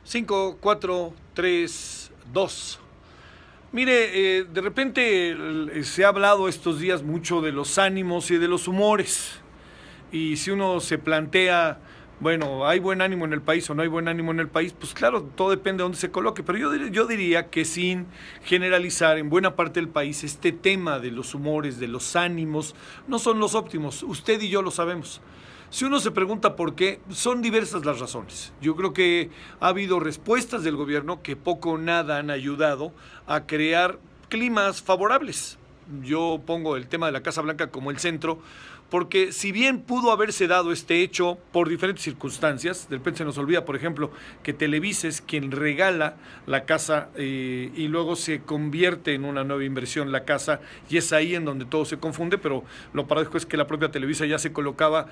5, 4, 3, 2. Mire, de repente se ha hablado estos días mucho de los ánimos y de los humores. Y si uno se plantea, bueno, ¿hay buen ánimo en el país o no hay buen ánimo en el país? Pues claro, todo depende de dónde se coloque. Pero yo diría que sin generalizar, en buena parte del país, este tema de los humores, de los ánimos, no son los óptimos. Usted y yo lo sabemos. Si uno se pregunta por qué, son diversas las razones. Yo creo que ha habido respuestas del gobierno que poco o nada han ayudado a crear climas favorables. Yo pongo el tema de la Casa Blanca como el centro, porque si bien pudo haberse dado este hecho por diferentes circunstancias, de repente se nos olvida, por ejemplo, que Televisa es quien regala la casa y luego se convierte en una nueva inversión la casa, y es ahí en donde todo se confunde, pero lo paradójico es que la propia Televisa ya se colocaba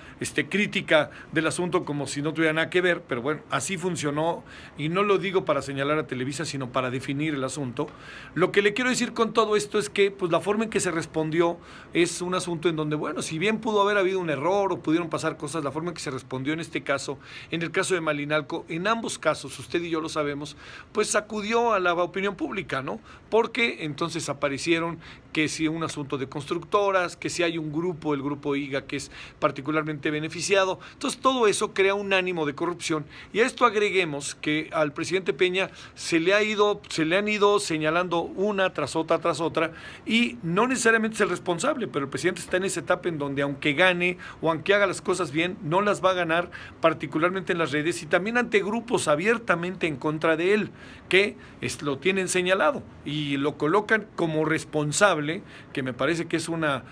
crítica del asunto como si no tuviera nada que ver, pero bueno, así funcionó, y no lo digo para señalar a Televisa, sino para definir el asunto. Lo que le quiero decir con todo esto es que pues la forma en que se respondió es un asunto en donde, bueno, si bien pudo haber habido un error o pudieron pasar cosas, la forma en que se respondió en este caso, en el caso de Malinalco, en ambos casos, usted y yo lo sabemos, pues sacudió a la opinión pública, ¿no? Porque entonces aparecieron que si un asunto de constructoras, que si hay un grupo, el grupo IGA, que es particularmente beneficiado. Entonces todo eso crea un ánimo de corrupción, y a esto agreguemos que al presidente Peña se le han ido señalando una tras otra, y no necesariamente es el responsable, pero el presidente está en esa etapa en donde aunque gane o aunque haga las cosas bien, no las va a ganar, particularmente en las redes y también ante grupos abiertamente en contra de él, que lo tienen señalado y lo colocan como responsable, que me parece que es una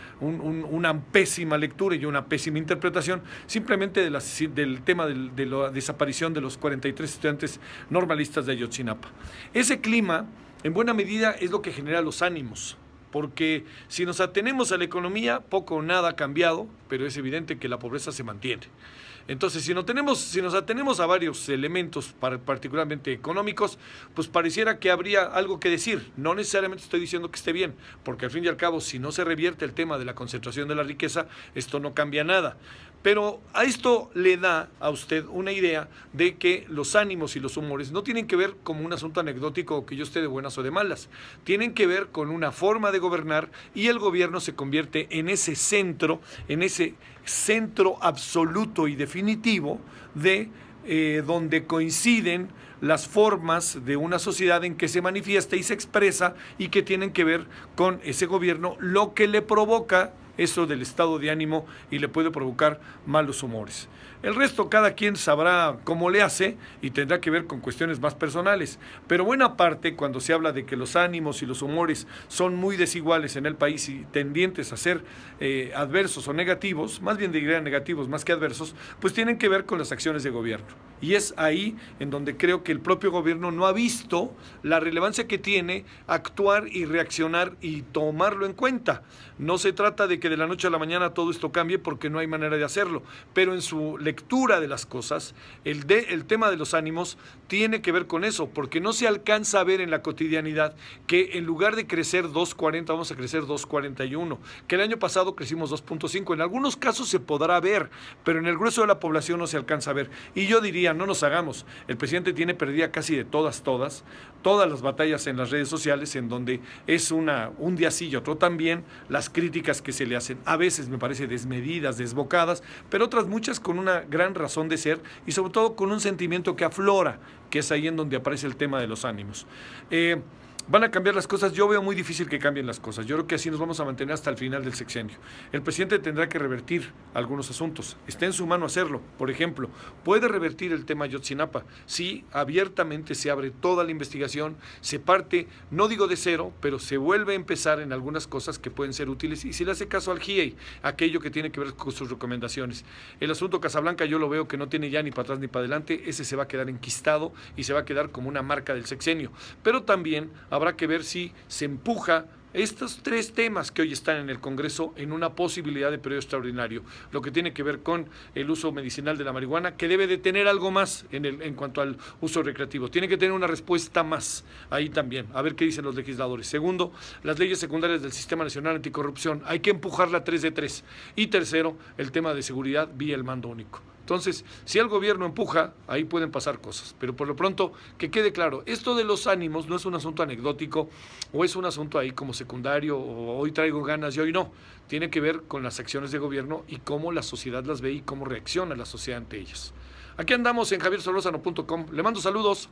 pésima lectura y una pésima interpretación, simplemente del tema de la desaparición de los 43 estudiantes normalistas de Ayotzinapa. Ese clima, en buena medida, es lo que genera los ánimos, porque si nos atenemos a la economía, poco o nada ha cambiado, pero es evidente que la pobreza se mantiene. Entonces, si nos atenemos a varios elementos particularmente económicos, pues pareciera que habría algo que decir. No necesariamente estoy diciendo que esté bien, porque al fin y al cabo, si no se revierte el tema de la concentración de la riqueza, esto no cambia nada. Pero a esto le da a usted una idea de que los ánimos y los humores no tienen que ver como un asunto anecdótico o que yo esté de buenas o de malas. Tienen que ver con una forma de gobernar, y el gobierno se convierte en ese centro absoluto y definitivo de donde coinciden las formas de una sociedad en que se manifiesta y se expresa, y que tienen que ver con ese gobierno, lo que le provoca eso del estado de ánimo y le puede provocar malos humores. El resto cada quien sabrá cómo le hace y tendrá que ver con cuestiones más personales, pero buena parte, cuando se habla de que los ánimos y los humores son muy desiguales en el país y tendientes a ser adversos o negativos, más bien diría negativos más que adversos, pues tienen que ver con las acciones de gobierno. Y es ahí en donde creo que el propio gobierno no ha visto la relevancia que tiene actuar y reaccionar y tomarlo en cuenta. No se trata de que de la noche a la mañana todo esto cambie, porque no hay manera de hacerlo, pero en su lectura de las cosas, el tema de los ánimos tiene que ver con eso, porque no se alcanza a ver en la cotidianidad que en lugar de crecer 2.40 vamos a crecer 2.41, que el año pasado crecimos 2.5, en algunos casos se podrá ver, pero en el grueso de la población no se alcanza a ver. Y yo diría, no nos hagamos, el presidente tiene perdida casi de todas las batallas en las redes sociales, en donde es un día sí y otro también, las críticas que se le hacen, a veces me parece desmedidas, desbocadas, pero otras muchas con una gran razón de ser, y sobre todo con un sentimiento que aflora, que es ahí en donde aparece el tema de los ánimos. ¿Van a cambiar las cosas? Yo veo muy difícil que cambien las cosas. Yo creo que así nos vamos a mantener hasta el final del sexenio. El presidente tendrá que revertir algunos asuntos. Está en su mano hacerlo. Por ejemplo, puede revertir el tema Ayotzinapa. Sí, abiertamente se abre toda la investigación, se parte, no digo de cero, pero se vuelve a empezar en algunas cosas que pueden ser útiles, y se le hace caso al GIEI, aquello que tiene que ver con sus recomendaciones. El asunto Casablanca yo lo veo que no tiene ya ni para atrás ni para adelante. Ese se va a quedar enquistado y se va a quedar como una marca del sexenio. Pero también habrá que ver si se empuja estos tres temas que hoy están en el Congreso en una posibilidad de periodo extraordinario. Lo que tiene que ver con el uso medicinal de la marihuana, que debe de tener algo más en cuanto al uso recreativo. Tiene que tener una respuesta más ahí también, a ver qué dicen los legisladores. Segundo, las leyes secundarias del Sistema Nacional Anticorrupción. Hay que empujarla 3 de 3. Y tercero, el tema de seguridad vía el mando único. Entonces, si el gobierno empuja, ahí pueden pasar cosas. Pero por lo pronto, que quede claro, esto de los ánimos no es un asunto anecdótico o es un asunto ahí como secundario o hoy traigo ganas y hoy no. Tiene que ver con las acciones de gobierno y cómo la sociedad las ve y cómo reacciona la sociedad ante ellas. Aquí andamos en javiersolórzano.com. Le mando saludos.